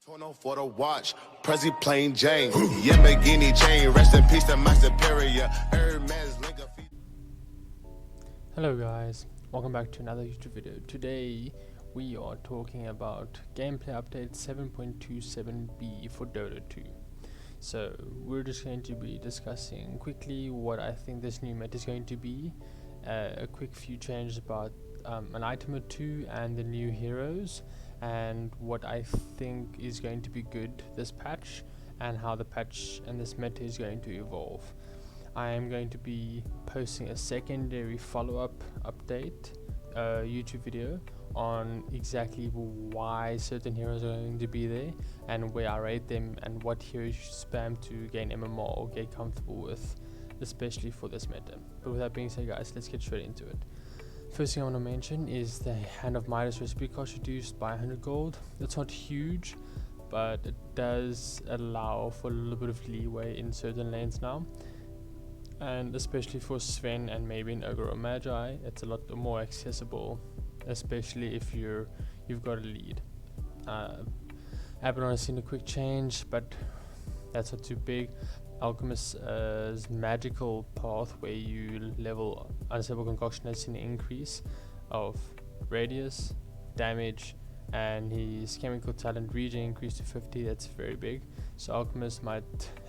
Tono for the watch, Prezi plain Jane, Yamagini chain, rest in peace to my superior, Hermes Linker. Hello guys, welcome back to another YouTube video. Today we are talking about gameplay update 7.27b for Dota 2. So we're just going to be discussing quickly what I think this new meta is going to be, a quick few changes about an item or two and the new heroes, and what I think is going to be good this patch and how the patch and this meta is going to evolve. I am going to be posting a secondary follow-up update YouTube video on exactly why certain heroes are going to be there and where I rate them and what heroes you should spam to gain MMR or get comfortable with, especially for this meta. But with that being said guys, let's get straight into it. First thing I want to mention is the Hand of Midas recipe cost reduced by 100 gold. It's not huge, but it does allow for a little bit of leeway in certain lanes now. And especially for Sven and maybe an Ogre or Magi, it's a lot more accessible, especially if you've got a lead. Abaddon has seen a quick change, but that's not too big. Alchemist's magical path where you level Unstable Concoction has seen an increase of radius, damage, and his chemical talent regen increased to 50. That's very big. So Alchemist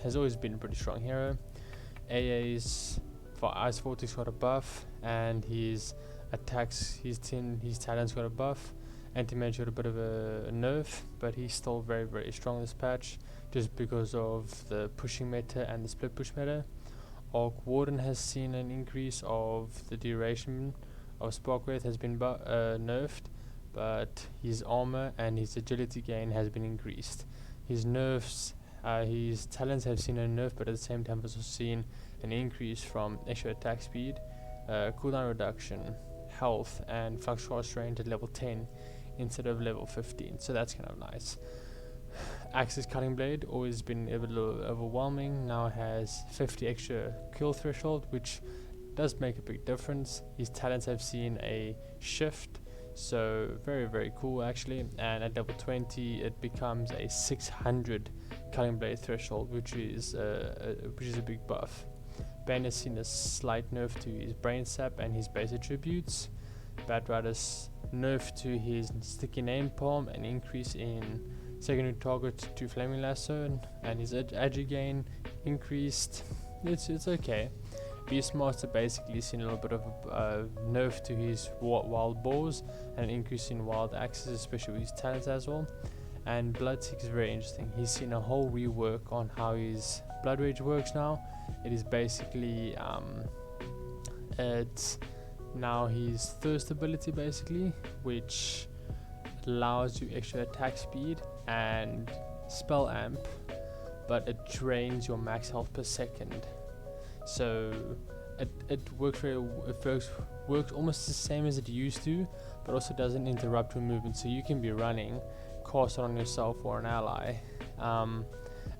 has always been a pretty strong hero. AA's for Ice Vortex got a buff, and his attacks, his talents got a buff. Anti-Mage got a bit of a nerf, but he's still very, very strong this patch, just because of the pushing meta and the split push meta. Orc Warden has seen an increase of the duration of Spark Wraith has been nerfed, but his armor and his agility gain has been increased. His nerfs, his talents have seen a nerf, but at the same time also seen an increase from extra attack speed, cooldown reduction, health, and flux cross range at level 10 instead of level 15, so that's kind of nice. Axe's Cutting Blade always been a little overwhelming, now has 50 extra kill threshold, which does make a big difference. His talents have seen a shift, so very, very cool actually. And at level 20 it becomes a 600 Cutting Blade threshold, which is a big buff. Bane has seen a slight nerf to his Brain Sap and his base attributes. Batrider's nerf to his Sticky Name Palm, an increase in secondary target to Flaming Lasso, and his agi gain increased. It's okay. Beastmaster basically seen a little bit of a nerf to his wild boars and an increase in wild axes, especially with his talents as well. And Bloodseeker is very interesting. He's seen a whole rework on how his Blood Rage works now. It is basically it's now his Thirst ability basically, which allows you extra attack speed and spell amp, but it drains your max health per second. So it works almost the same as it used to, but also doesn't interrupt your movement. So you can be running, cast it on yourself or an ally, and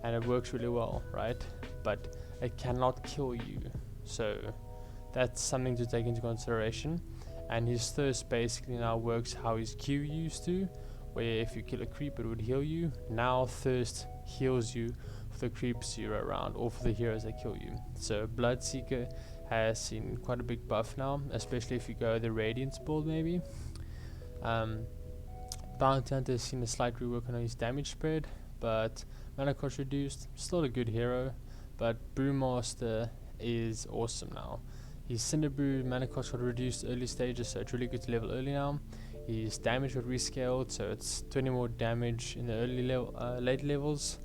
it works really well, right? But it cannot kill you, so that's something to take into consideration. And his Thirst basically now works how his Q used to, where if you kill a creep it would heal you. Now Thirst heals you for the creeps you're around or for the heroes that kill you. So Bloodseeker has seen quite a big buff now, especially if you go the Radiance build maybe. Bounty Hunter has seen a slight rework on his damage spread, but mana cost reduced, still a good hero. But Brewmaster is awesome now. His Cinderbrew mana cost got reduced early stages, so it's really good to level early now. His damage got rescaled, so it's 20 more damage in the late levels.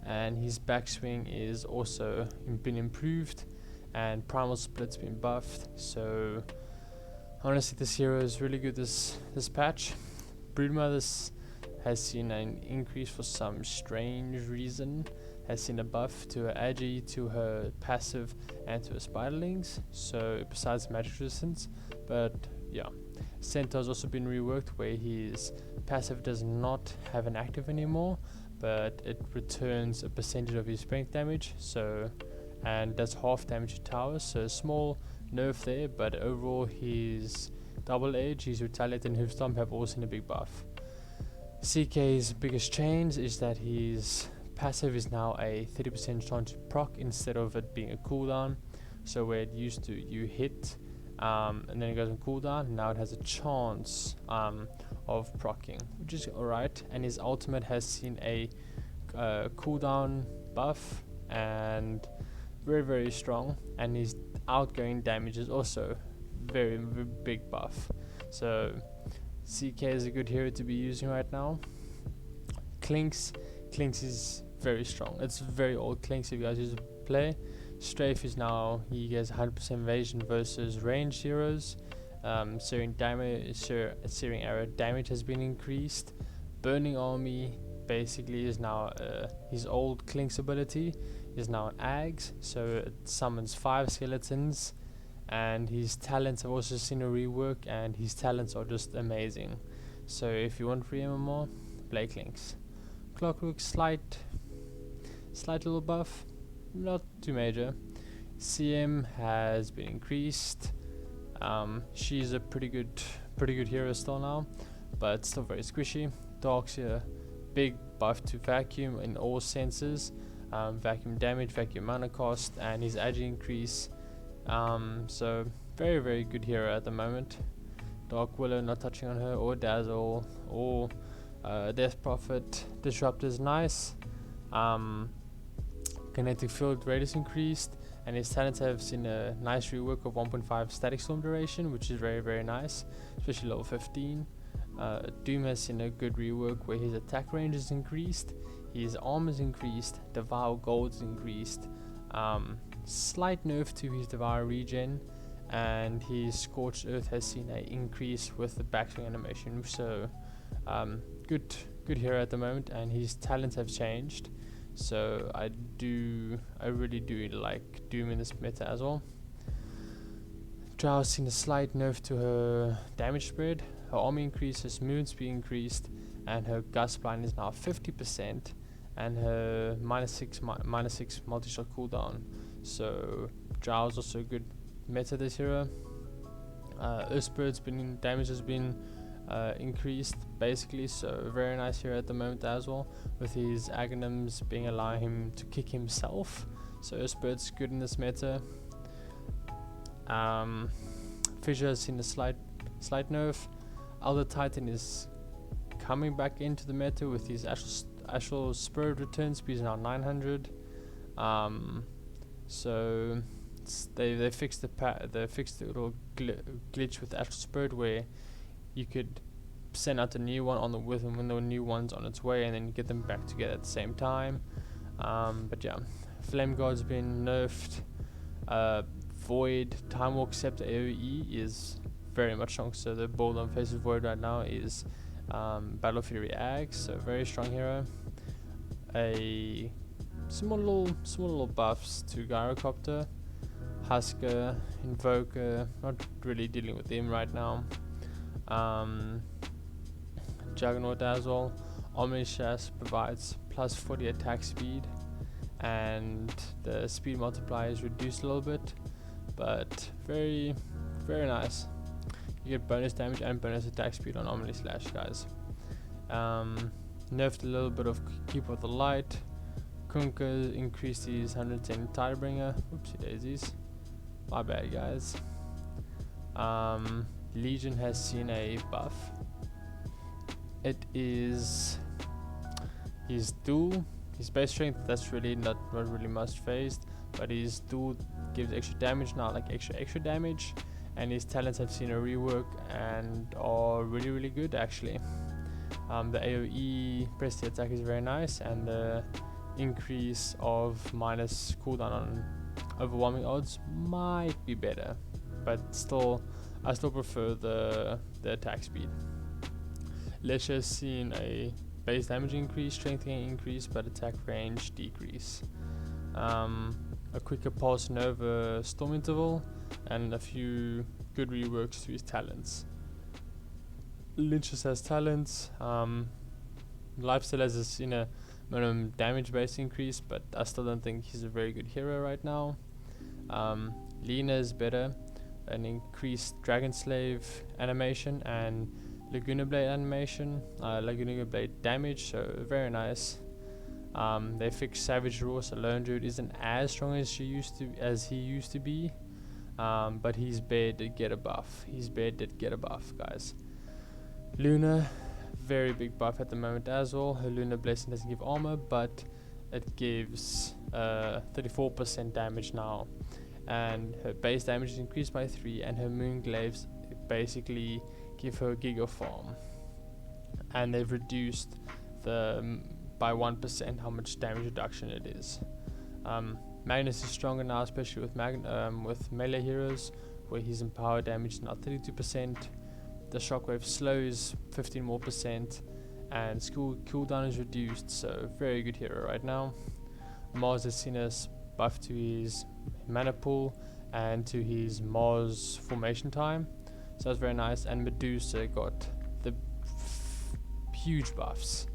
And his backswing is also been improved, and Primal Split's been buffed. So honestly, this hero is really good this patch. Broodmother has seen an increase for some strange reason. Has seen a buff to her agi, to her passive, and to her spiderlings, so besides magic resistance. But yeah, Centaur's also been reworked where his passive does not have an active anymore, but it returns a percentage of his strength damage, so and does half damage to towers, so a small nerf there, but overall his Double Edge, his Retaliate and Hoofstomp have all seen a big buff. CK's biggest change is that his passive is now a 30% chance to proc instead of it being a cooldown. So where it used to you hit and then it goes on cooldown, now it has a chance of proccing, which is alright. And his ultimate has seen a cooldown buff and very strong, and his outgoing damage is also very big buff. So CK is a good hero to be using right now. Clinkz is very strong. It's very old Clinkz if you guys use to play. Strafe is now, he gets 100% evasion versus ranged heroes. Searing arrow damage has been increased. Burning Army basically is now his old Clinkz ability is now an Ags, so it summons 5 skeletons, and his talents have also seen a rework, and his talents are just amazing. So if you want free MMR, play Clinkz. Clockwork, slight little buff, not too major. CM has been increased. She's a pretty good hero still now, but still very squishy. Darkseer, big buff to vacuum in all senses, vacuum damage, vacuum mana cost, and his agi increase. So very good hero at the moment. Dark Willow, not touching on her, or Dazzle, or Death Prophet. Disrupt is nice. Kinetic field rate is increased, and his talents have seen a nice rework of 1.5 static storm duration, which is very nice, especially level 15. Doom has seen a good rework where his attack range is increased, his armor is increased, Devour Gold is increased, slight nerf to his Devour regen, and his Scorched Earth has seen an increase with the backswing animation. So good hero at the moment, and his talents have changed. So I really do like Doom in this meta as well. Drow has seen a slight nerf to her damage spread. Her army increases, movement speed increased, and her gust blind is now 50%, and her -6 multi-shot cooldown. So Drow is also a good meta this hero. Earthspirit's damage has been increased basically, so very nice hero at the moment as well, with his Aghanims allowing him to kick himself. So Earthspirit's good in this meta. Fissure has seen a slight nerf. Elder Titan is coming back into the meta with his Astral Spirit return speed is now 900. So they fixed the little glitch with Astral Spirit where you could send out a new one on the when the new one's on its way, and then get them back together at the same time. But yeah, Flame Guard's been nerfed. Void, Time Walk Scepter AoE is very much strong, so the build on Face of Void right now is Battle Fury Axe, so very strong hero. A small little buffs to Gyrocopter, Husker, Invoker, not really dealing with him right now. Juggernaut as well. Omniscience provides plus 40 attack speed, and the speed multiplier is reduced a little bit, but very nice. You get bonus damage and bonus attack speed on Omnislash, guys. Nerfed a little bit of Keep of the Light. Kunkka increased his 110 Tidebringer. Oopsie daisies. My bad, guys. Legion has seen a buff. It is his duel. His base strength, that's really not really must phased, but his duel gives extra damage now, like extra damage, and his talents have seen a rework and are really good actually. The AoE press the attack is very nice, and the increase of minus cooldown on overwhelming odds might be better, but I still prefer the attack speed. Lich has seen a base damage increase, strength gain increase, but attack range decrease. A quicker pulse Nova storm interval, and a few good reworks to his talents. Lynch has talents. Lifesteal has seen a minimum damage base increase, but I still don't think he's a very good hero right now. Lina is better, an increased Dragon Slave animation, and Laguna Blade animation, Laguna Blade damage, so very nice. They fixed Savage Roar, so Lone Druid isn't as strong as he used to be. But his bear did get a buff. Guys. Luna, very big buff at the moment as well. Her Luna Blessing doesn't give armor, but it gives 34% damage now. And her base damage is increased by 3, and her Moonglaives basically give her Giga Farm. And they've reduced by 1% how much damage reduction it is. Magnus is stronger now, especially with melee heroes, where his empower damage is now 32%. The Shockwave slows 15% more, and cooldown is reduced, so very good hero right now. Mars has seen us buff to his mana pool and to his Mars formation time, so that's very nice. And Medusa got the huge buffs.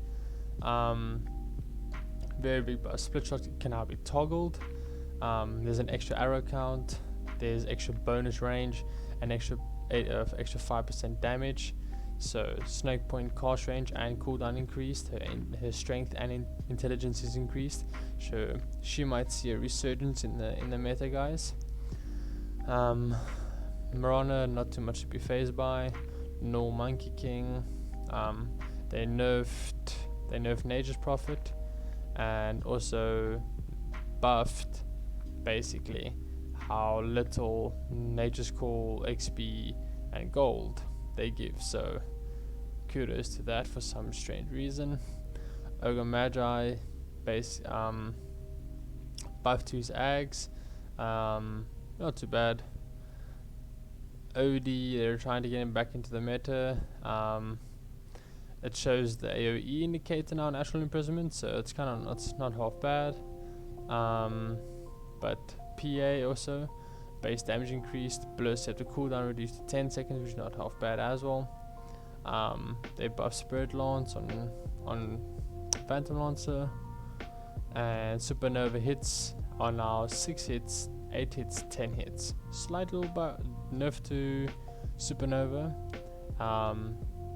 Very big buff. Split shot can now be toggled. There's an extra arrow count, there's extra bonus range, and extra 5% damage. So Snake Point cast range and cooldown increased. Her strength and intelligence is increased. So she might see a resurgence in the meta, guys. Mirana, not too much to be phased by. No Monkey King. They nerfed Nature's Prophet, and also buffed basically how little Nature's Call XP and gold they give, so kudos to that for some strange reason. Ogre Magi buff to his Ags, not too bad. Odie, they're trying to get him back into the meta. It shows the AoE indicator now, Natural Imprisonment, so it's not half bad. But PA also, base damage increased, Blur Scepter cooldown reduced to 10 seconds, which is not half bad as well. They buffed Spirit Lance on Phantom Lancer, and Supernova hits are now 6 hits, 8 hits, 10 hits. Slight little nerf to Supernova.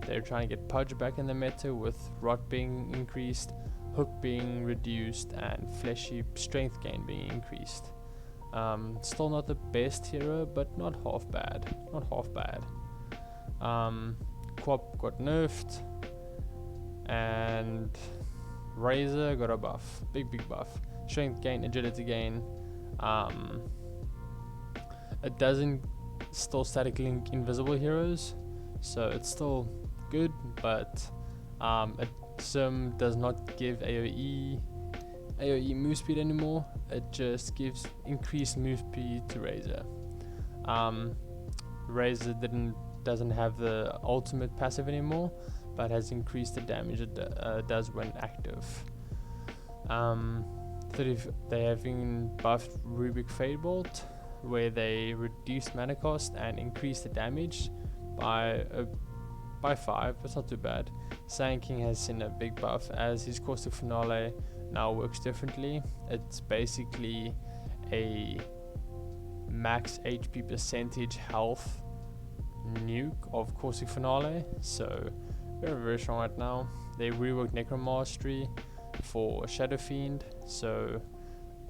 They're trying to get Pudge back in the meta, with Rot being increased, Hook being reduced, and Fleshy strength gain being increased. Still not the best hero, but not half bad. Quap got nerfed, and Razor got a buff, big buff. Strength gain, agility gain. It doesn't still static link invisible heroes, so it's still good, but it does not give AoE move speed anymore. It just gives increased move speed to Razor. Razor doesn't have the ultimate passive anymore, but has increased the damage it does when active. They have been buffed Rubik Fadebolt, where they reduced mana cost and increased the damage by 5. It's not too bad. Sand King has seen a big buff, as his Caustic Finale now works differently. It's basically a max HP percentage health nuke of Caustic Finale, so very strong right now. They reworked Necromastery for Shadow Fiend, so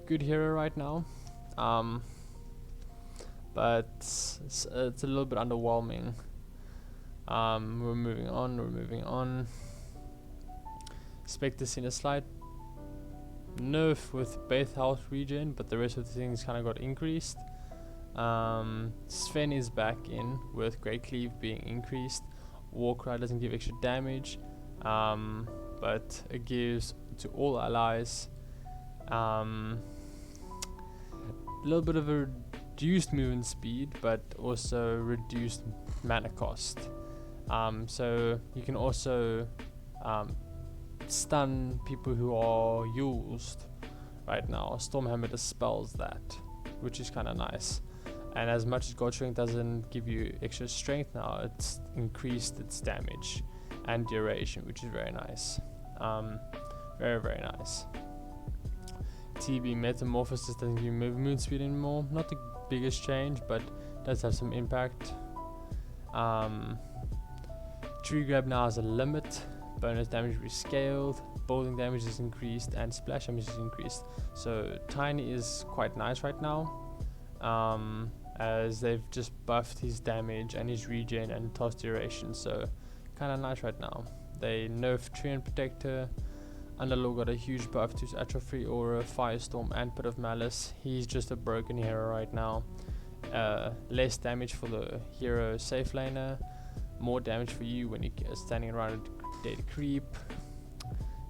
good hero right now. But it's a little bit underwhelming. We're moving on. Spectre seen a slight nerf with both health regen, but the rest of the things kind of got increased. Sven is back in, with Great Cleave being increased. Warcry doesn't give extra damage, but it gives to all allies a little bit of a reduced movement speed, but also reduced mana cost. So you can also stun people who are used right now. Stormhammer dispels that, which is kind of nice. And as much as God Strength doesn't give you extra strength now, it's increased its damage and duration, which is very nice. Very nice. TB Metamorphosis doesn't give you movement speed anymore. Not the biggest change, but does have some impact. Tree Grab now has a limit, bonus damage rescaled, building damage is increased, and splash damage is increased. So Tiny is quite nice right now, as they've just buffed his damage and his regen and toss duration, so kind of nice right now. They nerfed Treant Protector. Underlord got a huge buff to his Atrophy Aura, Firestorm, and Pit of Malice. He's just a broken hero right now. Less damage for the hero safe laner, more damage for you when you're standing around a dead creep.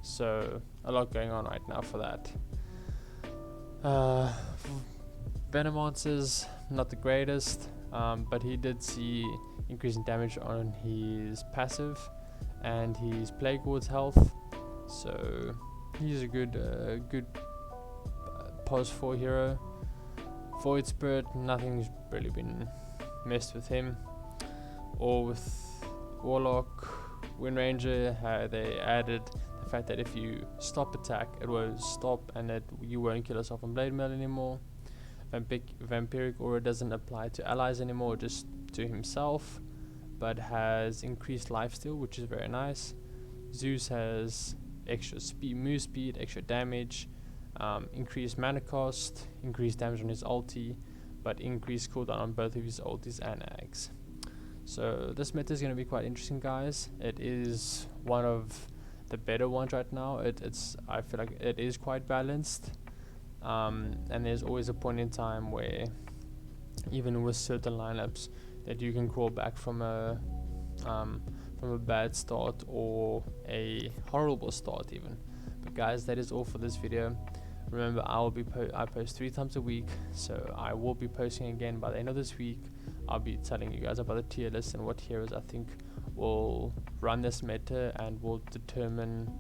So a lot going on right now for that. Venomancer's not the greatest, but he did see increasing damage on his passive and his Plague Ward's health. So he's a good pos 4 hero. Void Spirit, nothing's really been messed with him. Or with Warlock, Wind Ranger, they added the fact that if you stop attack, it will stop and that you won't kill yourself on Blade Mail anymore. Vampiric Aura doesn't apply to allies anymore, just to himself, but has increased lifesteal, which is very nice. Zeus has extra move speed, extra damage, increased mana cost, increased damage on his ulti, but increased cooldown on both of his ultis and Ags. So this meta is going to be quite interesting, guys. It is one of the better ones right now. I feel like it is quite balanced, and there's always a point in time where, even with certain lineups, that you can crawl back from a bad start or a horrible start even. But guys, that is all for this video. Remember, I post 3 times a week, so I will be posting again by the end of this week. I'll be telling you guys about the tier list and what heroes I think will run this meta and will determine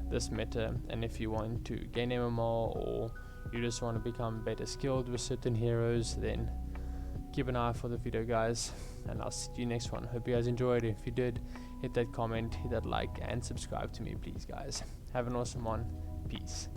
this meta. And if you want to gain MMR or you just want to become better skilled with certain heroes, then keep an eye for the video, guys, and I'll see you next one. Hope you guys enjoyed. If you did, hit that comment, hit that like, and subscribe to me, please, guys. Have an awesome one. Peace.